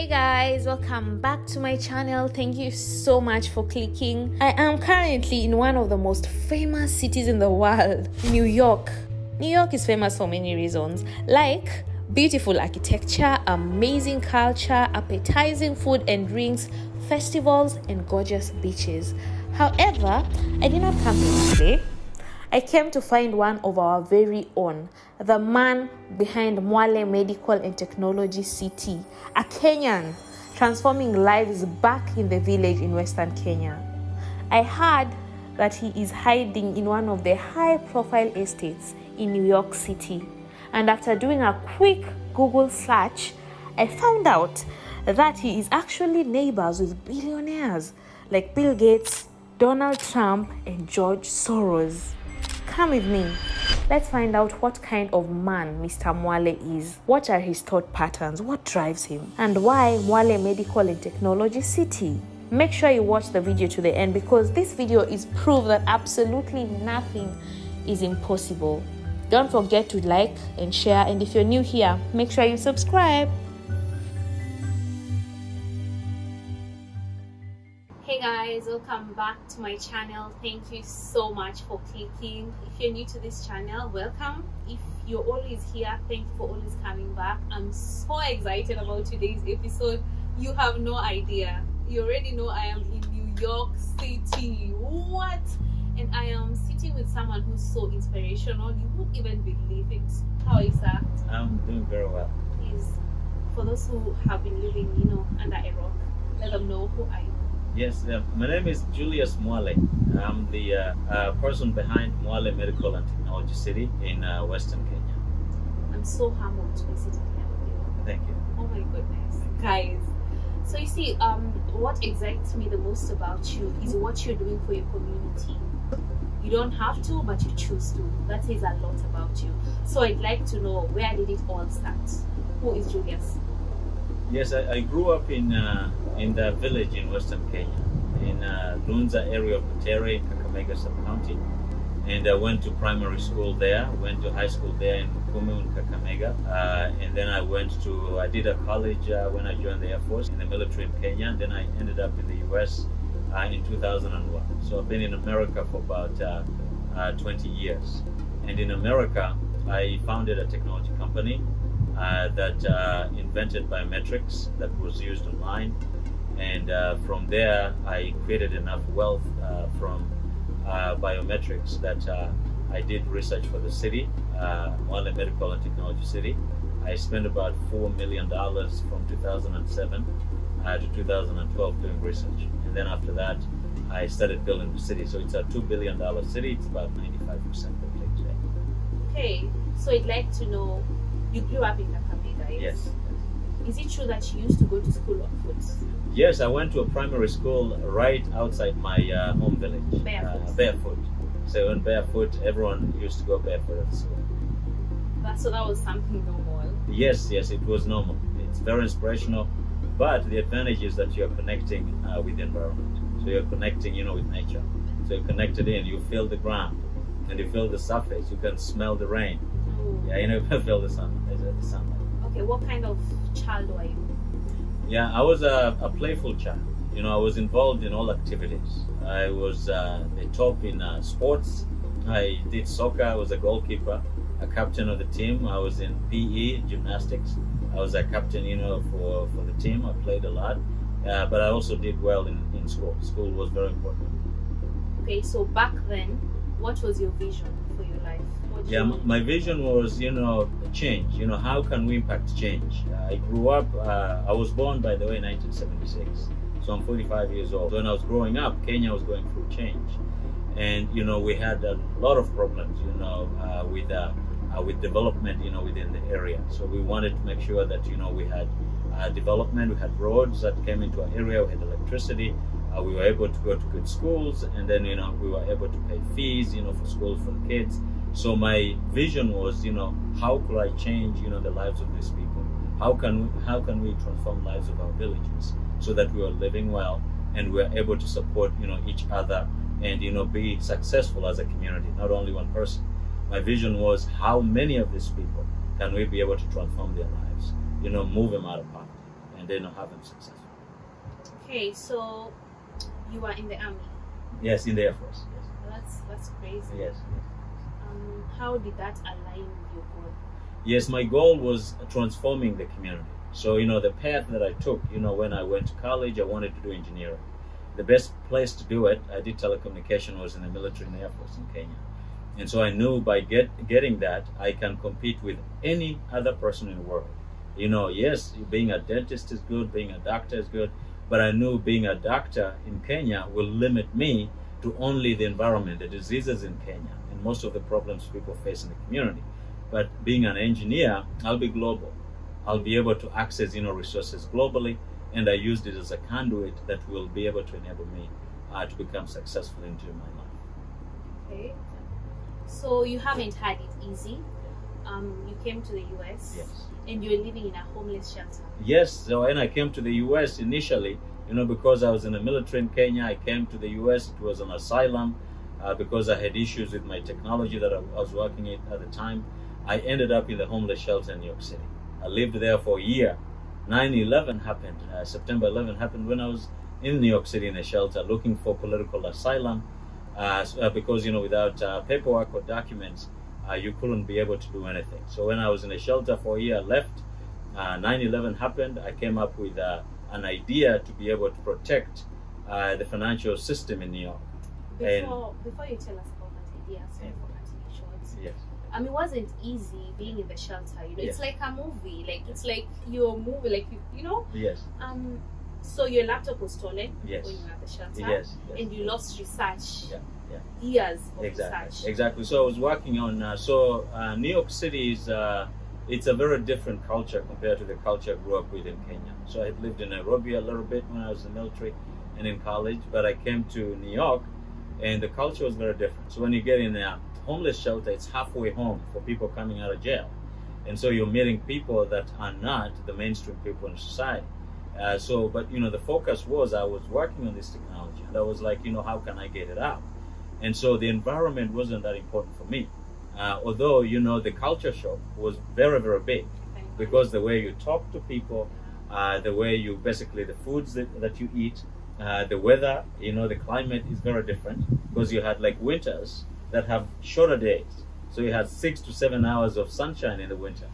Hey guys, welcome back to my channel. Thank you so much for clicking. I am currently in one of the most famous cities in the world, New York. New York is famous for many reasons, like beautiful architecture, amazing culture, appetizing food and drinks, festivals, and gorgeous beaches. However, I did not come here today. I came to find one of our very own, the man behind Mwale Medical and Technology City, a Kenyan, transforming lives back in the village in Western Kenya. I heard that he is hiding in one of the high-profile estates in New York City. And after doing a quick Google search, I found out that he is actually neighbors with billionaires like Bill Gates, Donald Trump, and George Soros. Come with me. Let's find out what kind of man Mr. Mwale is. What are his thought patterns? What drives him? And why Mwale Medical and Technology City? Make sure you watch the video to the end because this video is proof that absolutely nothing is impossible. Don't forget to like and share, and if you're new here, make sure you subscribe. Hey guys, welcome back to my channel. Thank you so much for clicking. If you're new to this channel, welcome. If you're always here, thank you for always coming back. I'm so excited about today's episode. You have no idea. You already know I am in New York City. What? And I am sitting with someone who's so inspirational. You wouldn't even believe it. How are you, sir? I'm doing very well. Please, for those who have been living, under a rock, let them know who I am. Yes, my name is Julius Mwale. I'm the person behind Mwale Medical and Technology City in Western Kenya. I'm so humbled to be sitting here with you. Thank you. Oh my goodness. Guys, so you see, what excites me the most about you is what you're doing for your community. You don't have to, but you choose to. That says a lot about you. So I'd like to know, where did it all start? Who is Julius? Yes, I grew up in the village in Western Kenya, in Lunza area of Butere, in Kakamega sub-county. And I went to primary school there, went to high school there in Kumu in Kakamega. And then I did a college when I joined the Air Force in the military in Kenya. And then I ended up in the US in 2001. So I've been in America for about 20 years. And in America, I founded a technology company that invented biometrics that was used online, and from there I created enough wealth from biometrics that I did research for the city, Mwale Medical and Technology City. I spent about $4 million from 2007 to 2012 doing research, and then after that I started building the city. So it's a $2 billion city. It's about 95% complete today. Okay, so I'd like to know, you grew up in Kakamega, right? Yes. Is it true that you used to go to school on foot? Yes, I went to a primary school right outside my home village. Barefoot? Barefoot. So when barefoot, everyone used to go barefoot at school. So that was something normal? Yes, it was normal. It's very inspirational, but the advantage is that you're connecting with the environment. So you're connecting, with nature. So you're connected in, you feel the ground, and you feel the surface, you can smell the rain. Yeah, you feel the sunlight. Okay, what kind of child were you? Yeah, I was a playful child. I was involved in all activities. I was the top in sports. I did soccer. I was a goalkeeper, a captain of the team. I was in PE, gymnastics. I was a captain, for the team. I played a lot, but I also did well in school. School was very important. Okay, so back then, what was your vision for your life? Yeah, my vision was, change. How can we impact change? I grew up, I was born, by the way, in 1976. So I'm 45 years old. When I was growing up, Kenya was going through change. And, we had a lot of problems, with development, within the area. So we wanted to make sure that, we had development, we had roads that came into our area, we had electricity. We were able to go to good schools, and then we were able to pay fees for schools for the kids. So my vision was how could I change the lives of these people? How can we transform lives of our villages so that we are living well and we are able to support each other and be successful as a community, not only one person. My vision was how many of these people can we be able to transform their lives, move them out of poverty and then have them successful. Okay, so you were in the army. Yes, in the Air Force. Yes. That's crazy. Yes. How did that align with your goal? Yes, my goal was transforming the community. So, the path that I took, when I went to college, I wanted to do engineering. The best place to do it, I did telecommunication, was in the military and Air Force in Kenya. And so I knew by getting that, I can compete with any other person in the world. Yes, being a dentist is good, being a doctor is good, but I knew being a doctor in Kenya will limit me to only the environment, the diseases in Kenya, and most of the problems people face in the community. But being an engineer, I'll be global. I'll be able to access, resources globally, and I used it as a conduit that will be able to enable me to become successful into my life. Okay. So you haven't had it easy. You came to the US. Yes. And you're living in a homeless shelter. Yes. So when I came to the US initially, because I was in the military in Kenya, I came to the US. It was an asylum because I had issues with my technology that I was working at the time. I ended up in the homeless shelter in New York City. I lived there for a year. 9/11 happened. September 11 happened when I was in New York City in a shelter looking for political asylum because, without paperwork or documents, you couldn't be able to do anything. So when I was in a shelter for a year, I left. 9/11 happened. I came up with an idea to be able to protect the financial system in New York. Before you tell us about that idea, sorry for cutting you short. Yes. It wasn't easy being in the shelter. Yes. It's like a movie. It's like your movie. Yes. So your laptop was stolen yes. when you were at the shelter. Yes. And you lost research. Yeah. Years of research. Exactly. So I was working on. New York City is. It's a very different culture compared to the culture I grew up with in Kenya. So I had lived in Nairobi a little bit when I was in the military and in college, but I came to New York, and the culture was very different. So when you get in a homeless shelter, it's halfway home for people coming out of jail. And so you're meeting people that are not the mainstream people in society. But the focus was I was working on this technology, and I was like, how can I get it out? And so the environment wasn't that important for me. Although, the culture shock was very, very big because the way you talk to people, the way you basically, the foods that you eat, the weather, the climate is very different because you had like winters that have shorter days. So you had 6 to 7 hours of sunshine in the winter.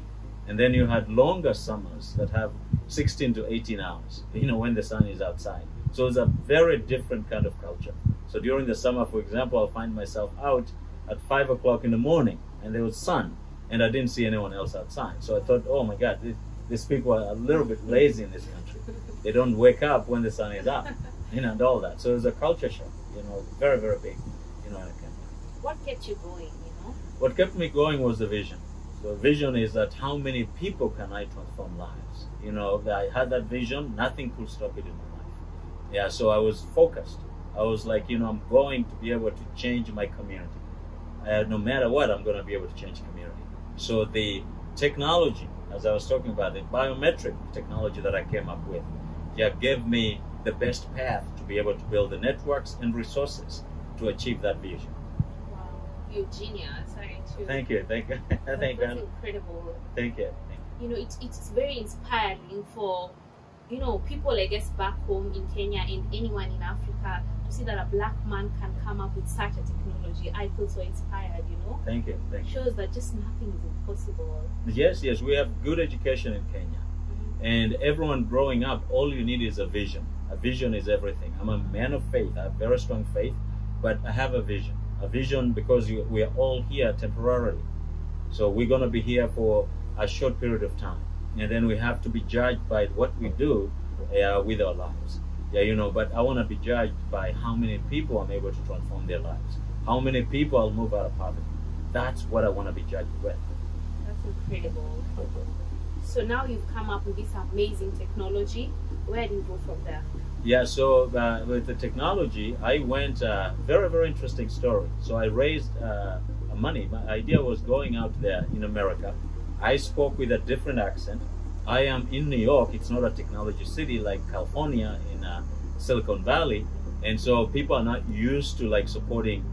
And then you had longer summers that have 16 to 18 hours, when the sun is outside. So it's a very different kind of culture. So during the summer, for example, I'll find myself out at 5 o'clock in the morning and there was sun and I didn't see anyone else outside. So I thought, oh my God, these people are a little bit lazy in this country. They don't wake up when the sun is up, and all that. So it's a culture shock, very, very big, in Kenya. What kept you going, What kept me going was the vision. So vision is that how many people can I transform lives? I had that vision, nothing could stop it in my life. Yeah, so I was focused. I was like, I'm going to be able to change my community. No matter what, I'm going to be able to change the community. So the technology, as I was talking about, the biometric technology that I came up with, gave me the best path to be able to build the networks and resources to achieve that vision. Wow, you're genius. Thank you. Thank you. That's incredible. Thank you. It's very inspiring for, people, I guess, back home in Kenya and anyone in Africa to see that a black man can come up with such a technology. I feel so inspired, Thank you. It shows that just nothing is impossible. Yes, we have good education in Kenya. Mm-hmm. And everyone growing up, all you need is a vision. A vision is everything. I'm a man of faith. I have very strong faith, but I have a vision. A vision because we are all here temporarily. So we're going to be here for a short period of time. And then we have to be judged by what we do with our lives. But I want to be judged by how many people I'm able to transform their lives. How many people I'll move out of poverty. That's what I want to be judged with. That's incredible. So now you've come up with this amazing technology. Where do you go from there? Yeah, so with the technology, I went, very, very interesting story. So I raised money. My idea was going out there in America. I spoke with a different accent. I am in New York. It's not a technology city like California in Silicon Valley. And so people are not used to supporting,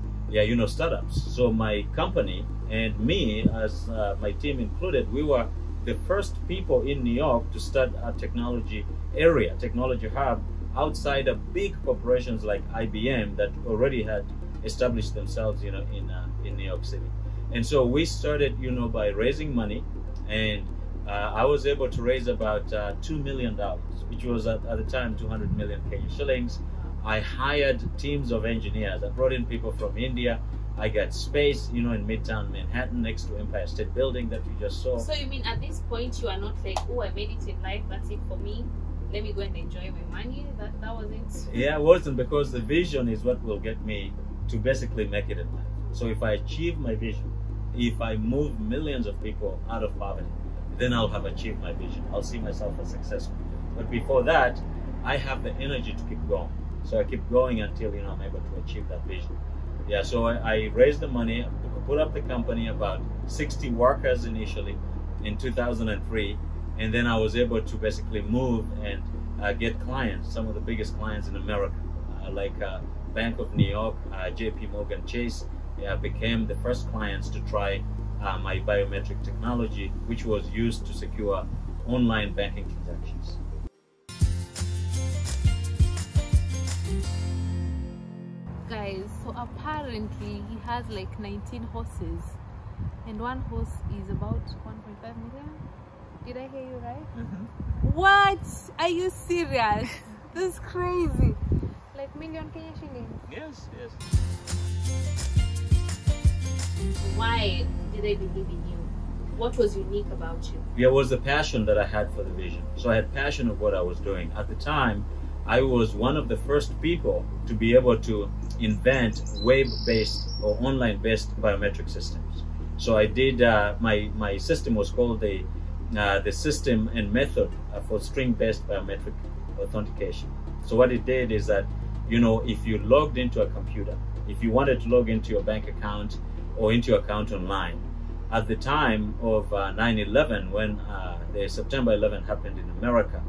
startups. So my company and me, as my team included, we were the first people in New York to start a technology area, technology hub, outside of big corporations like IBM that already had established themselves, in New York City. And so we started, by raising money, and I was able to raise about $2 million, which was at the time 200 million Kenyan shillings. I hired teams of engineers. I brought in people from India. I got space, in Midtown Manhattan next to Empire State Building that you just saw. So you mean at this point you are not like, oh, I made it in life, that's it for me, let me go and enjoy my money? That wasn't? Yeah, it wasn't, because the vision is what will get me to basically make it in life. So if I achieve my vision, if I move millions of people out of poverty, then I'll have achieved my vision. I'll see myself as successful. But before that, I have the energy to keep going. So I keep going until, I'm able to achieve that vision. Yeah, so I raised the money, put up the company, about 60 workers initially in 2003. And then I was able to basically move and get clients, some of the biggest clients in America, like Bank of New York, JP Morgan Chase, became the first clients to try my biometric technology, which was used to secure online banking transactions. Guys, so apparently he has like 19 horses, and one horse is about 1.5 million. Did I hear you right? Mm-hmm. What? Are you serious? This is crazy. Like million Kenyan shillings? Yes, yes. Why did I believe in you? What was unique about you? Yeah, it was the passion that I had for the vision. So I had passion of what I was doing. At the time, I was one of the first people to be able to invent web-based or online-based biometric systems. So I did, my system was called the system and method for string-based biometric authentication. So what it did is that, if you logged into a computer, if you wanted to log into your bank account or into your account online, at the time of 9/11, when the September 11 happened in America,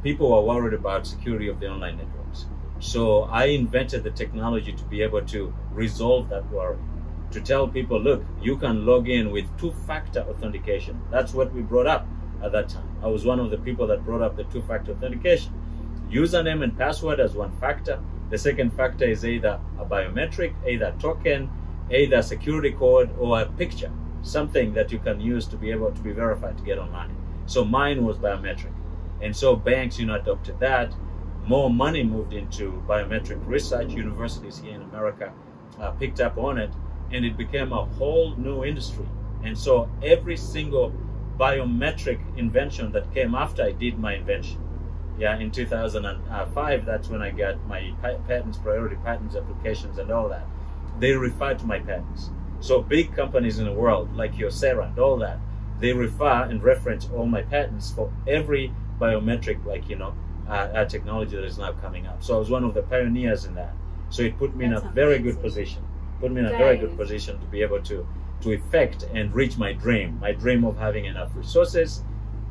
people were worried about security of the online networks. So I invented the technology to be able to resolve that worry, to tell people, look, you can log in with two-factor authentication. That's what we brought up at that time. I was one of the people that brought up the two-factor authentication. Username and password as one factor. The second factor is either a biometric, either a token, either a security code, or a picture, something that you can use to be able to be verified to get online. So mine was biometric. And so banks, adopted that. More money moved into biometric research. Universities here in America picked up on it, and it became a whole new industry. And so every single biometric invention that came after I did my invention, in 2005, that's when I got my patents, priority patents applications and all that. They refer to my patents. So big companies in the world, like Kyocera and all that, they refer and reference all my patents for every biometric, technology that is now coming up. So I was one of the pioneers in that. So it put me in a very good position. Put me in a very good position to be able to effect and reach my dream of having enough resources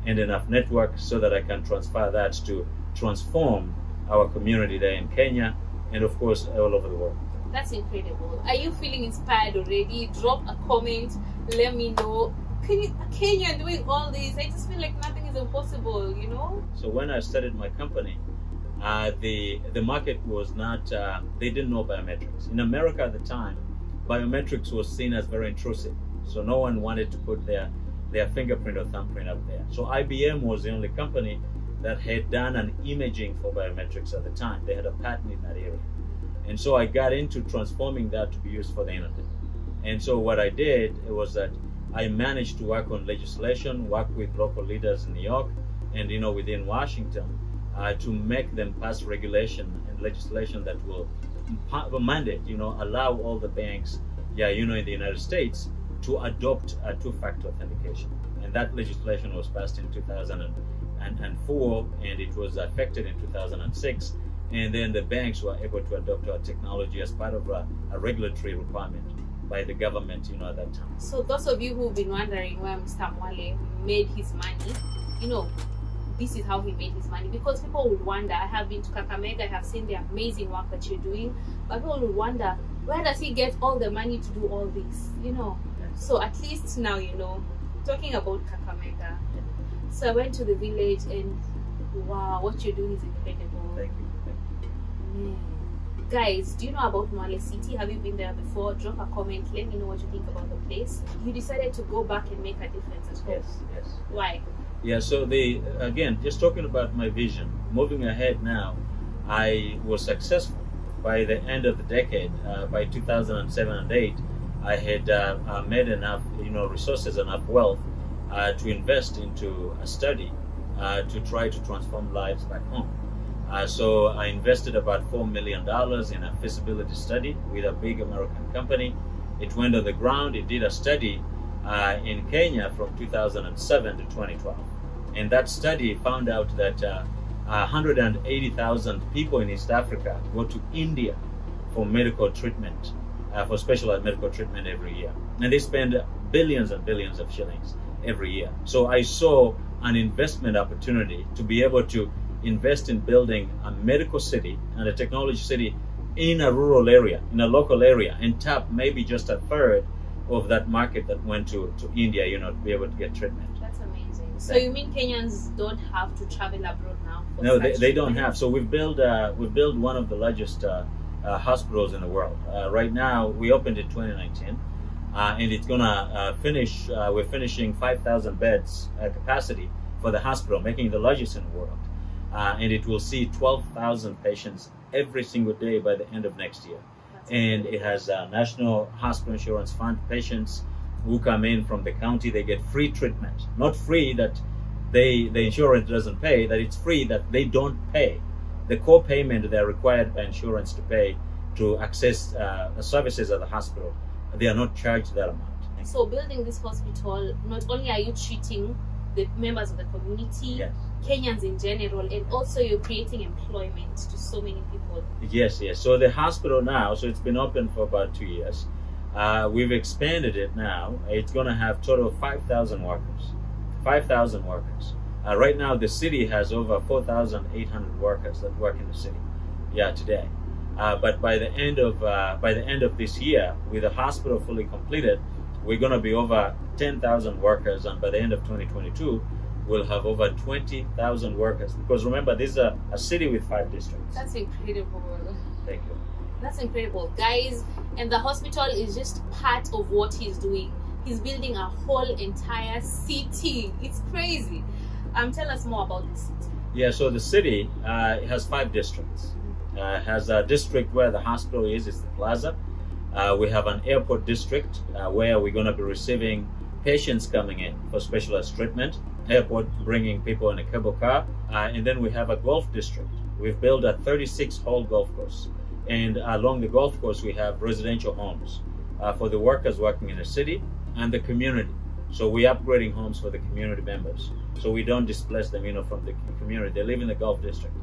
and enough network so that I can transfer that to transform our community there in Kenya and of course all over the world. That's incredible. Are you feeling inspired already? Drop a comment, let me know. Kenyan doing all this, I just feel like nothing is impossible, So when I started my company, the market was not, they didn't know biometrics. In America at the time, biometrics was seen as very intrusive. So no one wanted to put their fingerprint or thumbprint up there. So IBM was the only company that had done an imaging for biometrics at the time. They had a patent in that area. And so I got into transforming that to be used for the internet. And so what I did was that I managed to work on legislation, work with local leaders in New York and within Washington to make them pass regulation and legislation that will mandate, allow all the banks, in the United States to adopt a two-factor authentication. And that legislation was passed in 2004 and it was effective in 2006. And then the banks were able to adopt our technology as part of a regulatory requirement by the government, at that time. So those of you who've been wondering where Mr. Mwale made his money, this is how he made his money. Because people will wonder, I have been to Kakamega, I have seen the amazing work that you're doing, but people will wonder, where does he get all the money to do all this, So at least now, talking about Kakamega. So I went to the village and wow, what you're doing is incredible. Thank you. Man. Guys, do you know about Mwale City? Have you been there before? Drop a comment. Let me know what you think about the place. You decided to go back and make a difference at home. Yes. Why? Yeah, so again, just talking about my vision, moving ahead now, I was successful. By the end of the decade, by 2007 and 8, I had made enough, resources, enough wealth to invest into a study to try to transform lives back home. So I invested about $4 million in a feasibility study with a big American company. It went on the ground. It did a study in Kenya from 2007 to 2012. And that study found out that 180,000 people in East Africa go to India for medical treatment, for specialized medical treatment every year. And they spend billions and billions of shillings every year. So I saw an investment opportunity to be able to invest in building a medical city and a technology city in a rural area, in a local area, and tap maybe just a third of that market that went to India, to be able to get treatment. That's amazing. So you mean Kenyans don't have to travel abroad now? No, they don't have. So we've built one of the largest hospitals in the world. Right now, we opened in 2019, and it's gonna finish. We're finishing 5,000 beds capacity for the hospital, making it the largest in the world. And it will see 12,000 patients every single day by the end of next year. And it has a National Hospital Insurance Fund. Patients who come in from the county, they get free treatment. Not free that the insurance doesn't pay, that it's free that they don't pay. The co-payment they're required by insurance to pay to access services at the hospital, they are not charged that amount. So building this hospital, not only are you treating the members of the community, yes, Kenyans in general, and also you're creating employment to so many people. Yes. So the hospital now, so it's been open for about 2 years. We've expanded it now. It's going to have total of 5,000 workers. 5,000 workers. Right now, the city has over 4,800 workers that work in the city. Yeah, today. But by the end of this year, with the hospital fully completed, we're going to be over 10,000 workers, and by the end of 2022, we'll have over 20,000 workers. Because remember, this is a city with 5 districts. That's incredible. Thank you. That's incredible, guys. And the hospital is just part of what he's doing. He's building a whole entire city. It's crazy. Tell us more about the city. Yeah, so the city has 5 districts. Has a district where the hospital is the plaza. We have an airport district where we're going to be receiving patients coming in for specialized treatment. Airport bringing people in a cable car. And then we have a golf district. We've built a 36-hole golf course. And along the golf course, we have residential homes for the workers working in the city and the community. So we're upgrading homes for the community members. So we don't displace them, from the community. They live in the golf district.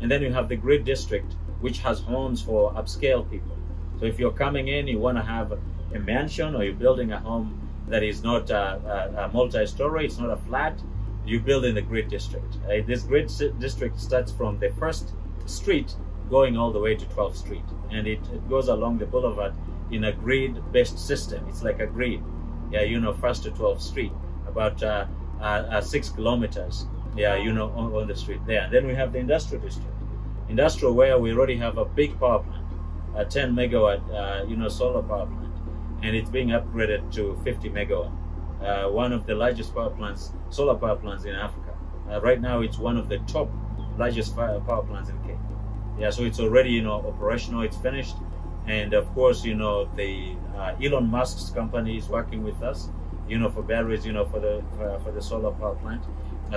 And then you have the grid district, which has homes for upscale people. So if you're coming in, you want to have a mansion, or you're building a home that is not a multi-story, it's not a flat, you build in the grid district. This grid district starts from the 1st street going all the way to 12th Street. And it goes along the boulevard in a grid-based system. It's like a grid. Yeah, 1st to 12th Street, about 6 kilometers, yeah, on the street there. And then we have the industrial district. Industrial, where we already have a big power plant, a 10 megawatt, solar power plant. And it's being upgraded to 50 megawatt. One of the largest solar power plants in Africa. Right now, it's one of the top largest power plants in Kenya. Yeah, so it's already, operational, it's finished. And of course, the Elon Musk's company is working with us, for batteries, for the solar power plant.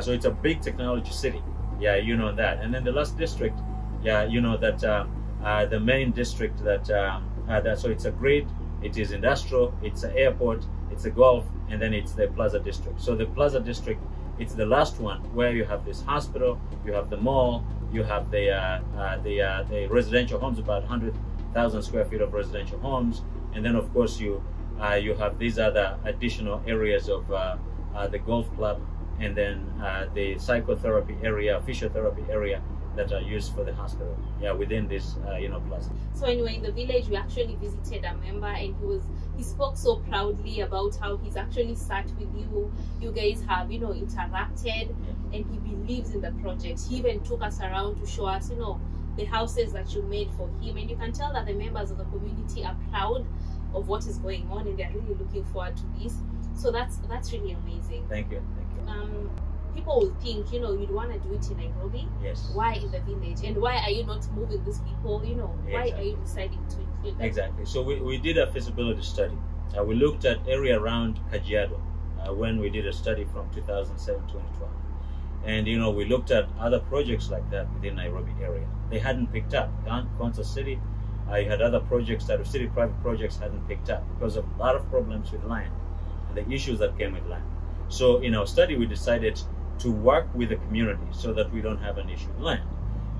So it's a big technology city. Yeah, that. And then the last district, yeah, that the main district so it's a grid, it is industrial, it's an airport, it's a golf, and then it's the Plaza district. So the Plaza district, it's the last one where you have this hospital, you have the mall, you have the residential homes, about 100,000 square feet of residential homes, and then of course you have these other additional areas of the golf club, and then the psychotherapy area, physiotherapy area, that are used for the hospital. Yeah, within this plaza. So when you were in the village, we actually visited a member, and he spoke so proudly about how he's actually sat with you. You guys have interacted, and he believes in the project. He even took us around to show us the houses that you made for him, and you can tell that the members of the community are proud of what is going on, and they're really looking forward to this. So that's really amazing. Thank you. People will think you'd want to do it in Nairobi. Yes. Why in the village, and why are you not moving these people? Why Exactly. are you deciding to include them? Exactly. So we did a feasibility study. We looked at area around 𝙏𝙝𝙧 when we did a study from 2007 to 2012, and we looked at other projects like that within Nairobi area. They hadn't picked up. Kansas City, I had other projects that city private projects hadn't picked up because of a lot of problems with land and the issues that came with land. So in our study, we decided to work with the community so that we don't have an issue with land.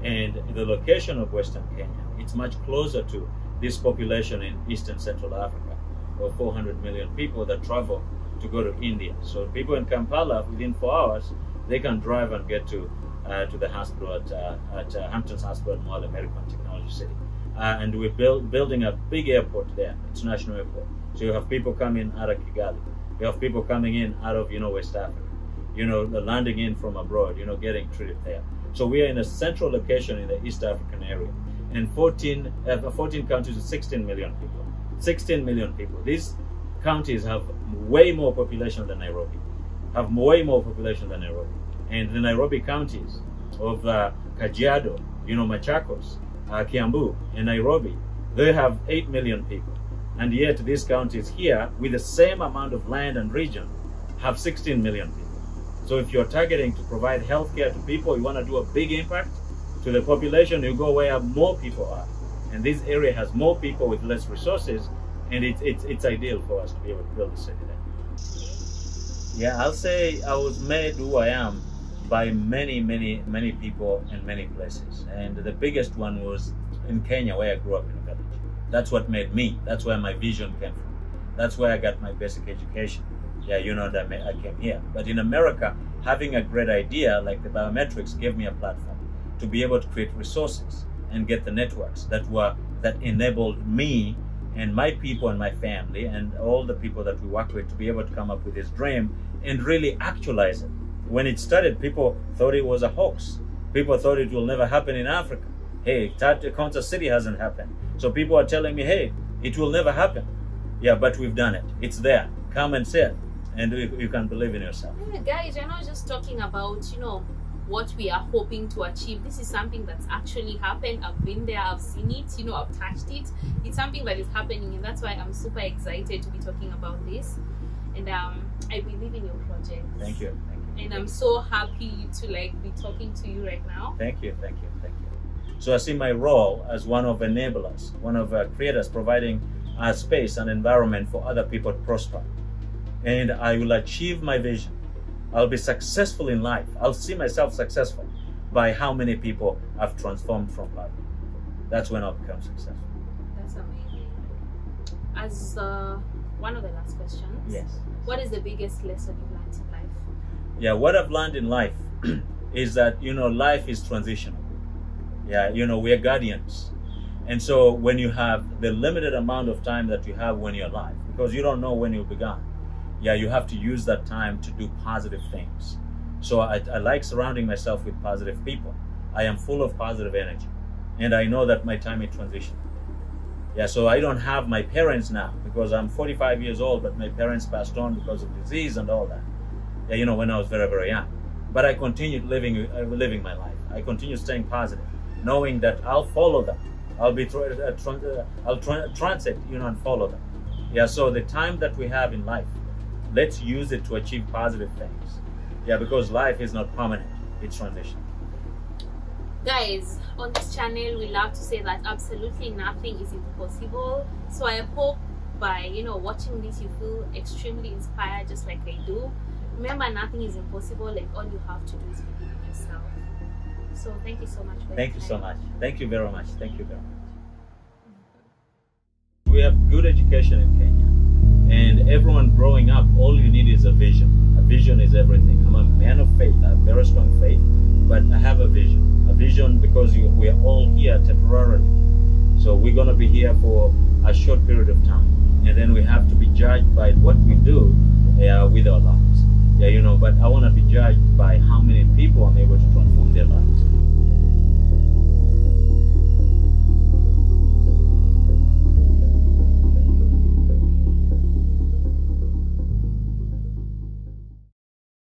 And the location of Western Kenya, it's much closer to this population in Eastern Central Africa, or 400 million people that travel to go to India. So people in Kampala, within 4 hours, they can drive and get to the hospital at Hampton's Hospital at Mwale Medical and Technology City. And we're building a big airport there, international airport. So you have people coming out of Kigali. You have people coming in out of West Africa. The landing in from abroad, getting treated there. So we are in a central location in the East African area, and 14 countries with 16 million people. 16 million people. These counties have way more population than Nairobi. And the Nairobi counties of Kajiado, Machakos, Kiambu, and Nairobi, they have 8 million people. And yet these counties here, with the same amount of land and region, have 16 million people. So if you're targeting to provide healthcare to people, you want to do a big impact to the population, you go where more people are. And this area has more people with less resources, and it's ideal for us to be able to build a city there. Yeah, I'll say I was made who I am by many people in many places. And the biggest one was in Kenya, where I grew up in a village. That's what made me. That's where my vision came from. That's where I got my basic education. Yeah, that I came here. But in America, having a great idea like the Biometrics gave me a platform to be able to create resources and get the networks that enabled me and my people and my family and all the people that we work with to be able to come up with this dream and really actualize it. When it started, people thought it was a hoax. People thought it will never happen in Africa. Hey, Kansas City hasn't happened. So people are telling me, hey, it will never happen. Yeah, but we've done it. It's there. Come and see it. And you can believe in yourself. Yeah, guys, you're not just talking about, what we are hoping to achieve. This is something that's actually happened. I've been there, I've seen it, I've touched it. It's something that is happening, and that's why I'm super excited to be talking about this. And I believe in your project. Thank you. And I'm so happy to be talking to you right now. Thank you. So I see my role as one of enablers, one of creators, providing a space and environment for other people to prosper. And I will achieve my vision. I'll be successful in life. I'll see myself successful by how many people I've transformed from life. That's when I'll become successful. That's amazing. As one of the last questions, yes. What is the biggest lesson you've learned in life? Yeah, what I've learned in life is that, life is transitional. Yeah, we're guardians. And so when you have the limited amount of time that you have when you're alive, because you don't know when you'll be gone, yeah, you have to use that time to do positive things. So I like surrounding myself with positive people. I am full of positive energy. And I know that my time is transition. Yeah, so I don't have my parents now because I'm 45 years old, but my parents passed on because of disease and all that. Yeah, when I was very, very young. But I continued living my life. I continue staying positive, knowing that I'll follow them. I'll transit, and follow them. Yeah, so the time that we have in life, let's use it to achieve positive things. Yeah, because life is not permanent, it's transition. Guys, on this channel, we love to say that absolutely nothing is impossible. So I hope by, watching this, you feel extremely inspired, just like I do. Remember, nothing is impossible, and all you have to do is believe in yourself. So thank you so much for Thank you so much. Thank you very much. Thank you very much. We have good education in Kenya, and everyone growing up, all you need is a vision. A vision is everything. I'm a man of faith. I have very strong faith, but I have a vision. A vision because temporarily. So we're going to be here for a short period of time, and then we have to be judged by what we do with our lives. Yeah, you know, but I want to be judged by how many people I'm able to transform their lives.